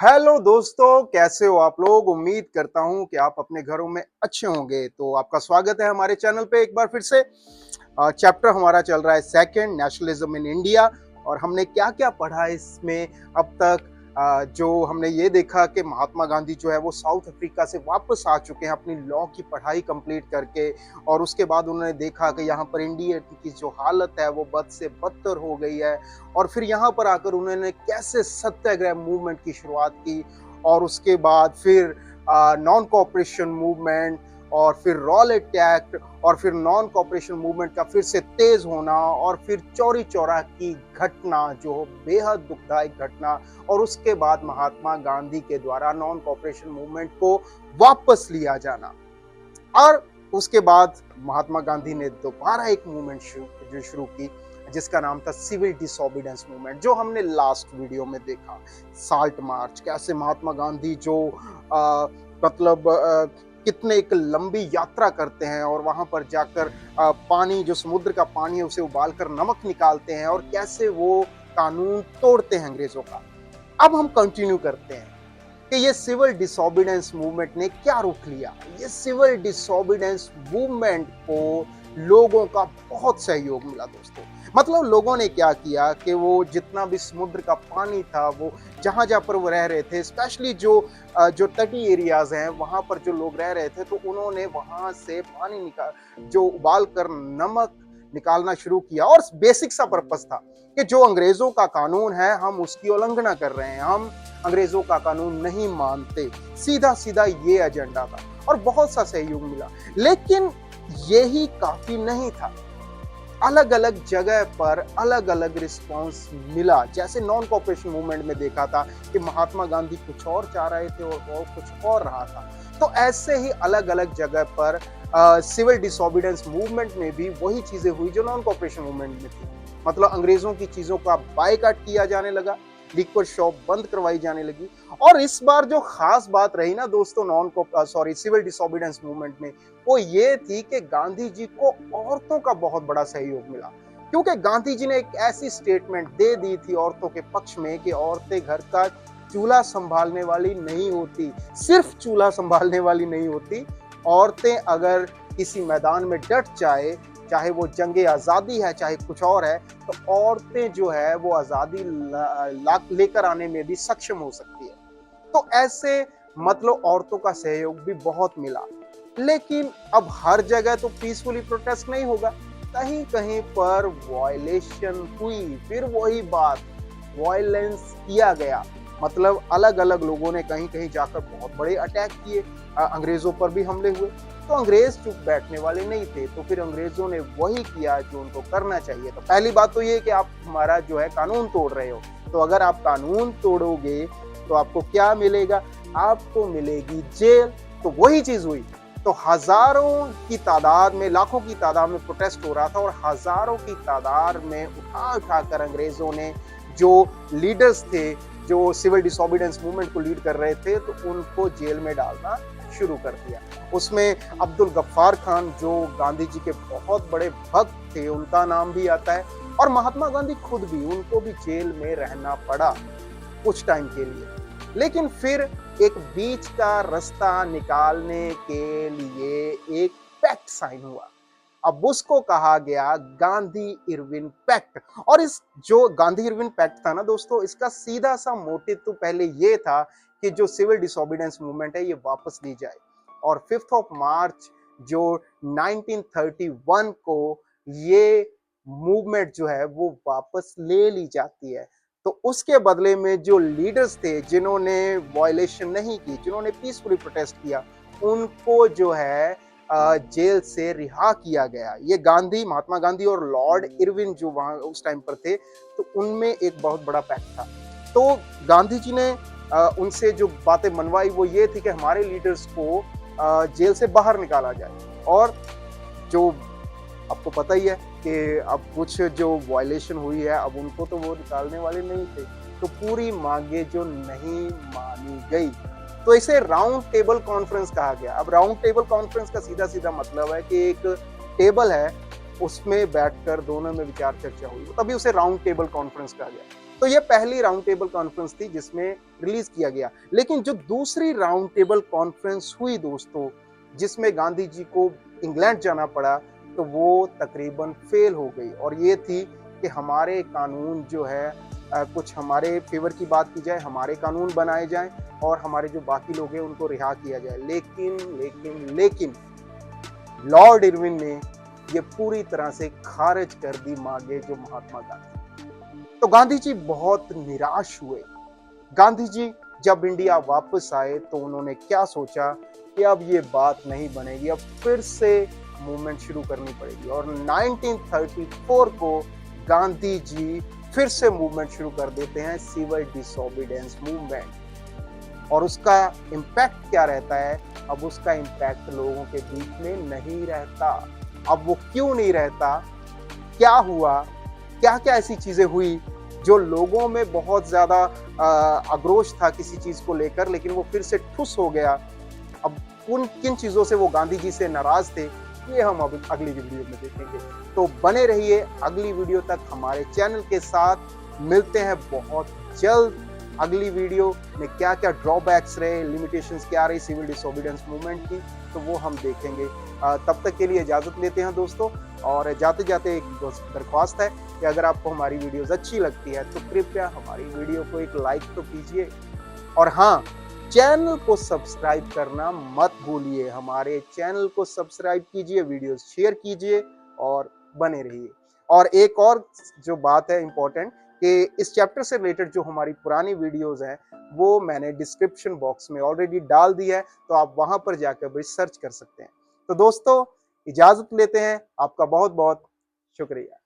Hello दोस्तों, कैसे हो आप लोग। उम्मीद करता हूं कि आप अपने घरों में अच्छे होंगे। तो आपका स्वागत है हमारे चैनल पे एक बार फिर से। चैप्टर हमारा चल रहा है सेकंड, नेशनलिज्म इन इंडिया। और हमने क्या क्या पढ़ा इसमें अब तक। जो हमने ये देखा कि महात्मा गांधी जो है वो साउथ अफ्रीका से वापस आ चुके हैं अपनी लॉ की पढ़ाई कंप्लीट करके। और उसके बाद उन्होंने देखा कि यहाँ पर इंडिया की जो हालत है वो बद से बदतर हो गई है। और फिर यहाँ पर आकर उन्होंने कैसे सत्याग्रह मूवमेंट की शुरुआत की। और उसके बाद फिर नॉन कॉपरेशन मूवमेंट, और फिर रॉलेट एक्ट, और फिर नॉन कॉपरेशन मूवमेंट का फिर से तेज होना, और फिर चौरी चौरा की घटना जो बेहद दुखदायक घटना। और उसके बाद महात्मा गांधी के द्वारा नॉन कॉपरेशन मूवमेंट को वापस लिया जाना। और उसके बाद महात्मा गांधी ने दोबारा एक मूवमेंट शुरू की जिसका नाम था सिविल डिसोबीडियंस मूवमेंट, जो हमने लास्ट वीडियो में देखा। साल्ट मार्च, कैसे महात्मा गांधी जो मतलब कितने एक लंबी यात्रा करते हैं और वहां पर जाकर पानी, जो समुद्र का पानी है उसे उबालकर नमक निकालते हैं, और कैसे वो कानून तोड़ते हैं अंग्रेजों का। अब हम कंटिन्यू करते हैं कि ये सिविल डिसोबीडियंस मूवमेंट ने क्या रुख लिया। ये सिविल डिसोबीडियंस मूवमेंट को लोगों का बहुत सहयोग मिला दोस्तों। मतलब लोगों ने क्या किया कि वो जितना भी समुद्र का पानी था, वो जहां जहां पर वो रह रहे थे, स्पेशली जो तटीय एरियाज हैं वहां पर जो लोग रह रहे थे, तो उन्होंने वहां से पानी निकाल, जो उबाल कर नमक निकालना शुरू किया। और बेसिक सा पर्पस था कि जो अंग्रेजों का कानून है हम उसकी उल्लंघना कर रहे हैं, हम अंग्रेजों का कानून नहीं मानते। सीधा सीधा ये एजेंडा था और बहुत सा सहयोग मिला। लेकिन यही काफी नहीं था, अलग अलग जगह पर अलग अलग रिस्पांस मिला। जैसे नॉन कॉपरेशन मूवमेंट में देखा था कि महात्मा गांधी कुछ और चाह रहे थे और कुछ और रहा था। तो ऐसे ही अलग अलग जगह पर सिविल डिसोबीडियंस मूवमेंट में भी वही चीजें हुई जो नॉन कॉपरेशन मूवमेंट में थी। मतलब अंग्रेजों की चीजों का बायकॉट किया जाने लगा, लिक्विड शॉप बंद करवाई जाने लगी। और इस बार जो खास बात रही ना दोस्तों सिविल डिसोबीडियंस मूवमेंट में, वो ये थी कि गांधी जी को औरतों का बहुत बड़ा सहयोग मिला। क्योंकि गांधी जी ने एक ऐसी स्टेटमेंट दे दी थी औरतों के पक्ष में कि औरतें घर का चूल्हा संभालने वाली नहीं होती। सिर्फ चूल्हा संभालने वाली नहीं होती, औरतें अगर किसी मैदान में डट जाए, चाहे वो जंगे आजादी है चाहे कुछ और है, तो औरतें जो है वो आजादी लेकर आने में भी सक्षम हो सकती है। तो ऐसे मतलब औरतों का सहयोग भी बहुत मिला। लेकिन अब हर जगह तो पीसफुली प्रोटेस्ट नहीं होगा, कहीं कहीं पर वायलेशन हुई। फिर वही बात, वायलेंस किया गया। मतलब अलग अलग लोगों ने कहीं कहीं जाकर बहुत बड़े अटैक किए, अंग्रेजों पर भी हमले हुए। तो अंग्रेज चुप बैठने वाले नहीं थे, तो फिर अंग्रेजों ने वही किया जो उनको करना चाहिए। तो पहली बात तो ये कि आप हमारा जो है कानून तोड़ रहे हो। तो अगर आप कानून तोड़ोगे तो आपको क्या मिलेगा? आपको मिलेगी जेल। तो वही चीज हुई। तो हजारों की तादाद में, लाखों की तादाद में प्रोटेस्ट हो रहा था, और हजारों की तादाद में उठा उठाकर अंग्रेजों ने जो लीडर्स थे, जो सिविल डिसोबीडियंस मूवमेंट को लीड कर रहे थे, तो उनको जेल में डालना शुरू कर दिया। उसमें अब्दुल गफ्फार खान, जो गांधी जी के बहुत बड़े भक्त थे, उनका नाम भी आता है। और महात्मा गांधी खुद भी, उनको भी जेल में रहना पड़ा कुछ टाइम के लिए। लेकिन फिर एक बीच का रास्ता निकालने के लिए एक पैक्ट साइन हुआ। अब उसको कहा गया गांधी इरविन पैक्ट। और इस जो गांधी इरविन पैक्ट था ना दोस्तों, इसका सीधा सा मोटिव तो पहले ये था कि जो सिविल डिसोबीडियंस मूवमेंट है ये वापस ली जाए। और 5 ऑफ मार्च जो 1931 को ये मूवमेंट जो है वो वापस ले ली जाती है। तो उसके बदले में जो लीडर्स थे, जिन्होंने वायलेशन नहीं की, जिन्होंने पीसफुली प्रोटेस्ट किया, उनको जो है जेल से रिहा किया गया। ये गांधी, महात्मा गांधी और लॉर्ड इरविन जो वहां उस टाइम पर थे, तो उनमें एक बहुत बड़ा पैक्ट था। तो गांधी जी ने उनसे जो बातें मनवाई वो ये थी कि हमारे लीडर्स को जेल से बाहर निकाला जाए। और जो आपको पता ही है कि अब कुछ जो वायलेशन हुई है, अब उनको तो वो निकालने वाले नहीं थे, तो पूरी मांगे जो नहीं मानी गई, तो इसे राउंड टेबल कॉन्फ्रेंस कहा गया। अब राउंड टेबल कॉन्फ्रेंस का सीधा सीधा मतलब है कि एक टेबल है, उसमें बैठकर दोनों में विचार चर्चा हुई, तभी उसे राउंड टेबल कॉन्फ्रेंस कहा गया। तो ये पहली राउंड टेबल कॉन्फ्रेंस थी जिसमें रिलीज किया गया। लेकिन जो दूसरी राउंड टेबल कॉन्फ्रेंस हुई दोस्तों, जिसमें गांधी जी को इंग्लैंड जाना पड़ा, तो वो तकरीबन फेल हो गई। और ये थी कि हमारे कानून जो है कुछ हमारे फेवर की बात की जाए, हमारे कानून बनाए जाएं और हमारे जो बाकी लोग हैं उनको रिहा किया जाए। लेकिन लेकिन लेकिन लॉर्ड इरविन ने ये पूरी तरह से खारिज कर दी मांगे जो महात्मा गांधी। तो गांधी जी बहुत निराश हुए। गांधी जी जब इंडिया वापस आए तो उन्होंने क्या सोचा कि अब ये बात नहीं बनेगी, अब फिर से मूवमेंट शुरू करनी पड़ेगी। और 1934 को गांधी जी फिर से मूवमेंट शुरू कर देते हैं, सिविल डिसोबीडियंस मूवमेंट। और उसका इम्पैक्ट क्या रहता है? अब उसका इम्पैक्ट लोगों के बीच में नहीं रहता। अब वो क्यों नहीं रहता? क्या हुआ? क्या क्या ऐसी चीजें हुई जो लोगों में बहुत ज्यादा आक्रोश था किसी चीज को लेकर, लेकिन वो फिर से ठुस हो गया। अब उन किन चीजों से वो गांधी जी से नाराज थे, ये हम अब अगली वीडियो में देखेंगे। तो बने रहिए अगली वीडियो तक हमारे चैनल के साथ। मिलते हैं बहुत जल्द। अगली वीडियो में क्या क्या ड्रॉबैक्स रहे, लिमिटेशंस क्या रही सिविल डिसोबीडियंस मूवमेंट की, तो वो हम देखेंगे। तब तक के लिए इजाजत लेते हैं दोस्तों। और जाते जाते एक दरख्वास्त है कि अगर आपको हमारी वीडियोस अच्छी लगती है तो कृपया हमारी वीडियो को एक लाइक तो कीजिए। और हाँ, चैनल को सब्सक्राइब करना मत भूलिए। हमारे चैनल को सब्सक्राइब कीजिए, वीडियोस शेयर कीजिए और बने रहिए। और एक और जो बात है इम्पोर्टेंट, कि इस चैप्टर से रिलेटेड जो हमारी पुरानी वीडियोस हैं वो मैंने डिस्क्रिप्शन बॉक्स में ऑलरेडी डाल दी है, तो आप वहां पर जाकर भी सर्च कर सकते हैं। तो दोस्तों इजाजत लेते हैं, आपका बहुत बहुत शुक्रिया।